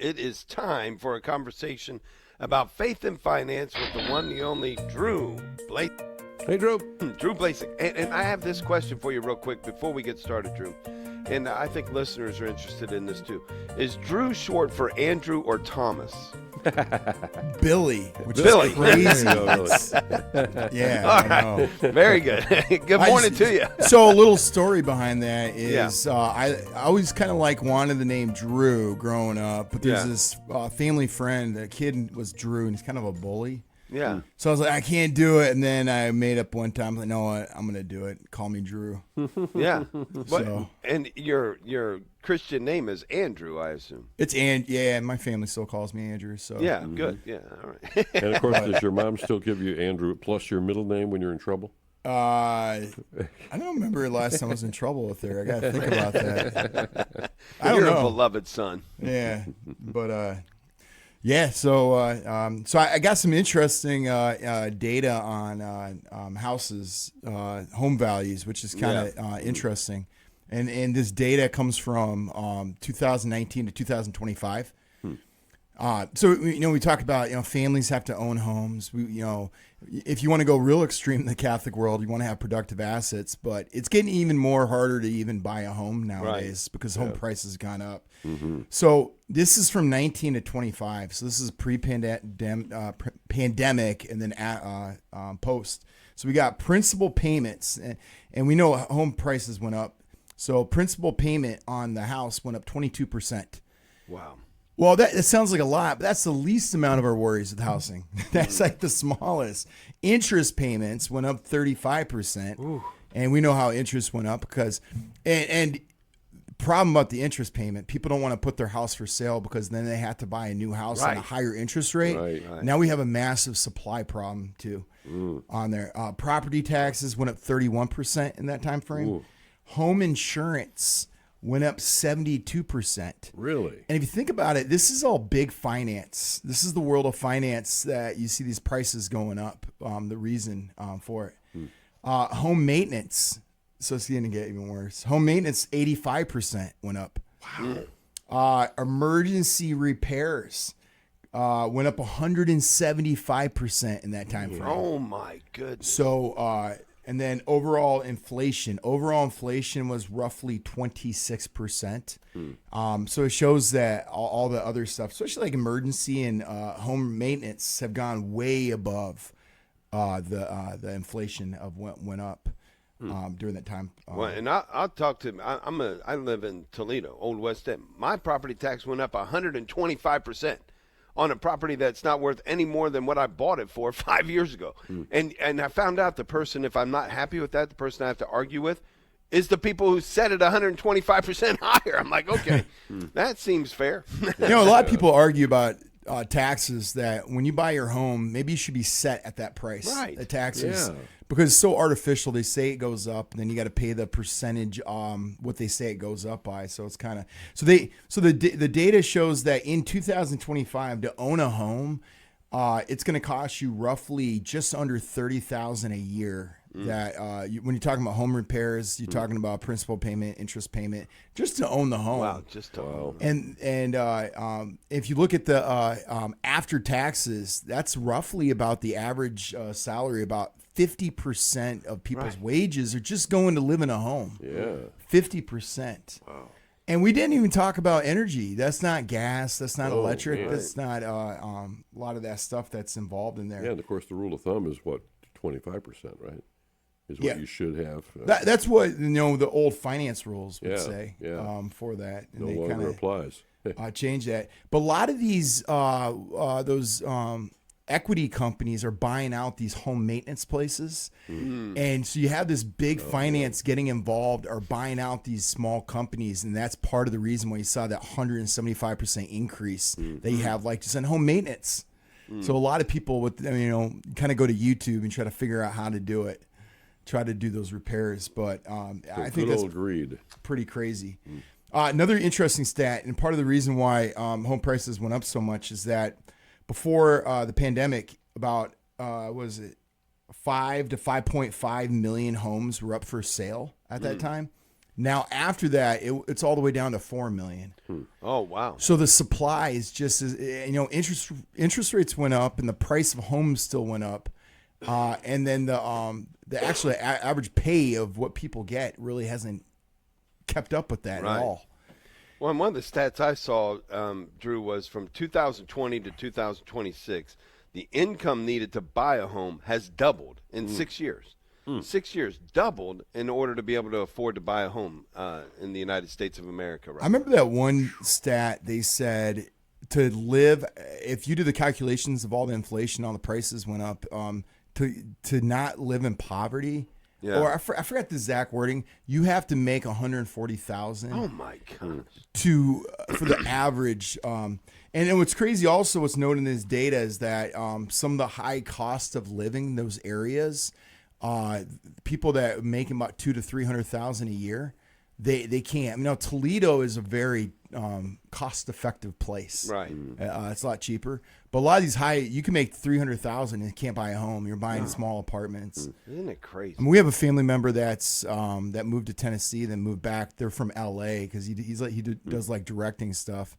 It is time for a conversation about faith and finance with the one, the only Drew Blazsik. Hey, Drew. Drew Blazsik. And I have this question for you real quick before we get started, Drew. And I think listeners are interested in this too. Is Drew short for Andrew or Thomas? Billy, which Billy. is crazy. Yeah, All I right. know. Very good. Good morning to you. So a little story behind that is I always kind of wanted the name Drew growing up, but there's this family friend, the kid was Drew, and he's kind of a bully. Yeah. So I was like, I can't do it. And then I made up one time, like, no, I'm going to do it. Call me Drew. Yeah. So, And your Christian name is Andrew, I assume. it's yeah, my family still calls me Andrew. So Yeah, good. Yeah, all right. And of course, does your mom still give you Andrew plus your middle name when you're in trouble? I don't remember the last time I was in trouble with her. I got to think about that. I don't You're know. a beloved son. Yeah, but yeah. So I got some interesting data on houses, home values, which is kind of interesting, and this data comes from 2019 to 2025. So we talk about families have to own homes. If you want to go real extreme in the Catholic world, you want to have productive assets, but it's getting even more harder to even buy a home nowadays because home prices have gone up. Mm-hmm. So this is from 19 to 25. So this is pandemic and then post. So we got principal payments, and we know home prices went up. So principal payment on the house went up 22%. Wow. Well, that sounds like a lot, but that's the least amount of our worries with housing. That's like the smallest. Interest payments went up 35%. Ooh. And we know how interest went up because, and problem about the interest payment, people don't want to put their house for sale because then they have to buy a new house at a higher interest rate. Right. Now we have a massive supply problem too on there. Property taxes went up 31% in that time frame. Ooh. Home insurance went up 72%. Really? And if you think about it, this is all big finance. This is the world of finance that you see these prices going up. The reason for it. Home maintenance. So it's going to get even worse. Home maintenance, 85% went up. Wow. Emergency repairs went up 175% in that time frame. Oh, my goodness. So, and then overall inflation was roughly 26%. So it shows that all the other stuff, especially like emergency and home maintenance, have gone way above the inflation of what went up during that time. Well, and I'll talk to him. I live in Toledo, Old West End. My property tax went up 125%. On a property that's not worth any more than what I bought it for 5 years ago. And I found out the person, if I'm not happy with that, the person I have to argue with is the people who set it 125% higher. I'm like, okay, that seems fair. A lot of people argue about taxes, that when you buy your home, maybe you should be set at that price. Right. The taxes. Yeah. Because it's so artificial. They say it goes up, and then you got to pay the percentage what they say it goes up by. So it's kind of the data shows that in 2025 to own a home, it's going to cost you roughly just under $30,000 a year. That when you're talking about home repairs, you're talking about principal payment, interest payment, just to own the home. Wow, just to own. And if you look at the after taxes, that's roughly about the average salary. About 50% of people's wages are just going to live in a home. Yeah. 50%. Wow. And we didn't even talk about energy. That's not gas. That's not electric. Yeah. That's not a lot of that stuff that's involved in there. Yeah, and of course, the rule of thumb is what, 25%, right? Is what you should have. That's what the old finance rules would Yeah, say yeah. For that. And No they longer kinda, applies. change that. But a lot of these those equity companies are buying out these home maintenance places. And so you have this big finance getting involved or buying out these small companies, and that's part of the reason why you saw that 175% increase that you have just in home maintenance. So a lot of people with kind of go to YouTube and try to figure out how to do it, try to do those repairs, but I think that's pretty crazy. Another interesting stat, and part of the reason why home prices went up so much, is that before the pandemic, about 5 to 5.5 million homes were up for sale at that time. Now after that, it's all the way down to 4 million. Oh, wow. So the supply is just as interest rates went up and the price of homes still went up, and then the actual average pay of what people get really hasn't kept up with that Right. at all. Well, and one of the stats I saw, Drew, was from 2020 to 2026, the income needed to buy a home has doubled in 6 years. 6 years, doubled in order to be able to afford to buy a home in the United States of America. Right? I remember that one stat they said to live, if you do the calculations of all the inflation, all the prices went up, to not live in poverty. Yeah. Or I forgot the exact wording. You have to make $140,000. Oh my gosh! For the average. And then what's crazy also, what's noted in this data is that some of the high cost of living in those areas, people that make about $200,000 to $300,000 a year, they can't. Now Toledo is a very cost-effective place. Right. It's a lot cheaper. But a lot of these you can make $300,000 and can't buy a home. You're buying small apartments. Isn't it crazy? I mean, we have a family member that's that moved to Tennessee, then moved back. They're from LA because he does like directing stuff.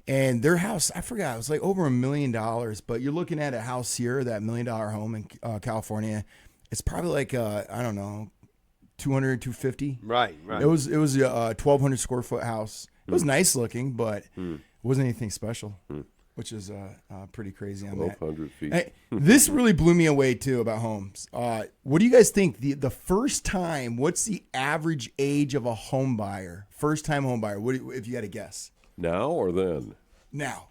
And their house, I forgot, it was like over $1 million. But you're looking at a house here, that $1 million home in California. It's probably like I don't know, 200, 250. Right. It was a 1,200 square foot house. It was nice looking, but it wasn't anything special, which is pretty crazy on that. 1,200 feet. Hey, this really blew me away too about homes. What do you guys think? The first time, what's the average age of a home buyer? First time home buyer. If you had to guess? Now or then? Now.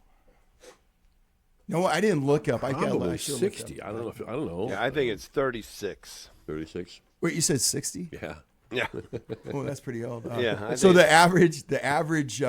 No, I didn't look up. Probably 60. I don't know. Yeah, I think it's 36. 36. Wait, you said 60? Yeah. Yeah. Oh, that's pretty old. Yeah, I So think- the average.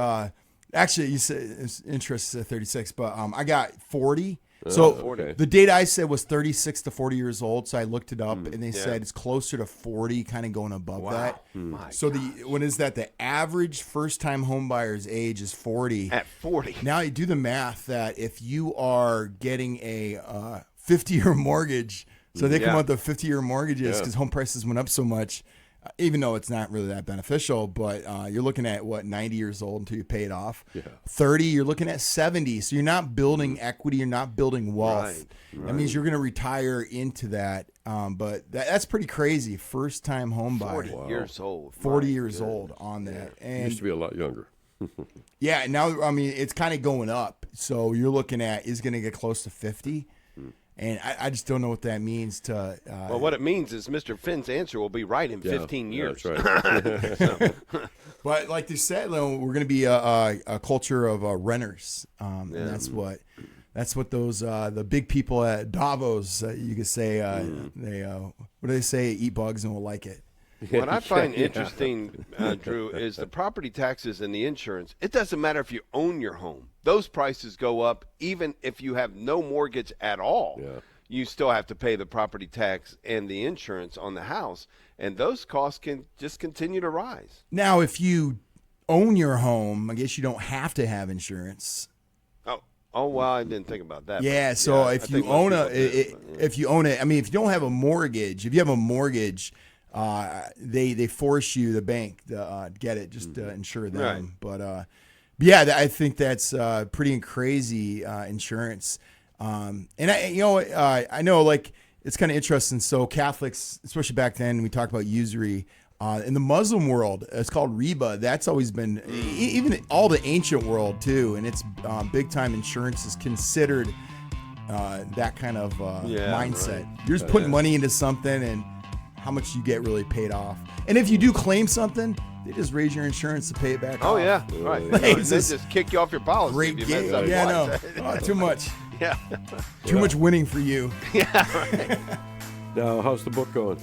Actually, you said it's interest is 36, but I got 40. So 40. the data I said was 36 to 40 years old. So I looked it up, and they said it's closer to 40, kind of going above that. My So when is that? The average first-time home buyer's age is 40. At 40. Now you do the math that if you are getting a 50-year mortgage, so they come up with 50-year mortgages because home prices went up so much. Even though it's not really that beneficial, but you're looking at 90 years old until you pay it off. Yeah. 30, you're looking at 70. So you're not building equity, you're not building wealth. Right. That means you're going to retire into that. But that's pretty crazy. First time home buyer. 40 years old. 40 My years goodness. old on that. Used And to be a lot younger. yeah, now I mean it's kind of going up. So you're looking at is going to get close to 50. And I just don't know what that means to. Well, what it means is Mr. Finn's answer will be right in 15 years. That's right. But like they said, we're going to be a culture of renters, and that's what those the big people at Davos you could say they what do they say? Eat bugs and will like it. What I find interesting, Drew, is the property taxes and the insurance. It doesn't matter if you own your home. Those prices go up even if you have no mortgage at all. Yeah. You still have to pay the property tax and the insurance on the house, and those costs can just continue to rise. Now, if you own your home, I guess you don't have to have insurance. Oh well, I didn't think about that. Yeah, but, so I if you think most own people do, but, if you own it, I mean, if you don't have a mortgage, if you have a mortgage, they force you, the bank, to get it just to insure them. Right. But yeah, I think that's pretty crazy insurance. And I know like it's kind of interesting. So Catholics, especially back then, we talked about usury. In the Muslim world, it's called riba. That's always been, even all the ancient world too, and it's big time insurance is considered that kind of mindset. Right. You're just putting money into something, and how much you get really paid off. And if you do claim something, they just raise your insurance to pay it back. Oh off. yeah, right. Like, They it's just kick you off your policy. Great if you mess game. up Yeah, twice. no, too much. Yeah. Too much winning for you. Now, how's the book going?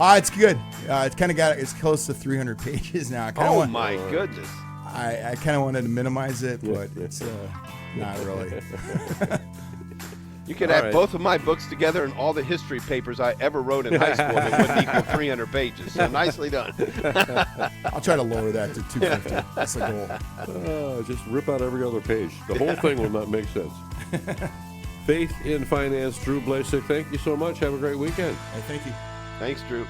It's good. It's kind of it's close to 300 pages now. Oh my goodness. I kind of wanted to minimize it, but it's not really. You could All add right. both of my books together and all the history papers I ever wrote in high school that wouldn't equal 300 pages. So nicely done. I'll try to lower that to 250. That's the goal. Just rip out every other page. The whole thing will not make sense. Faith in Finance, Drew Blazsik, thank you so much. Have a great weekend. Hey, thank you. Thanks, Drew.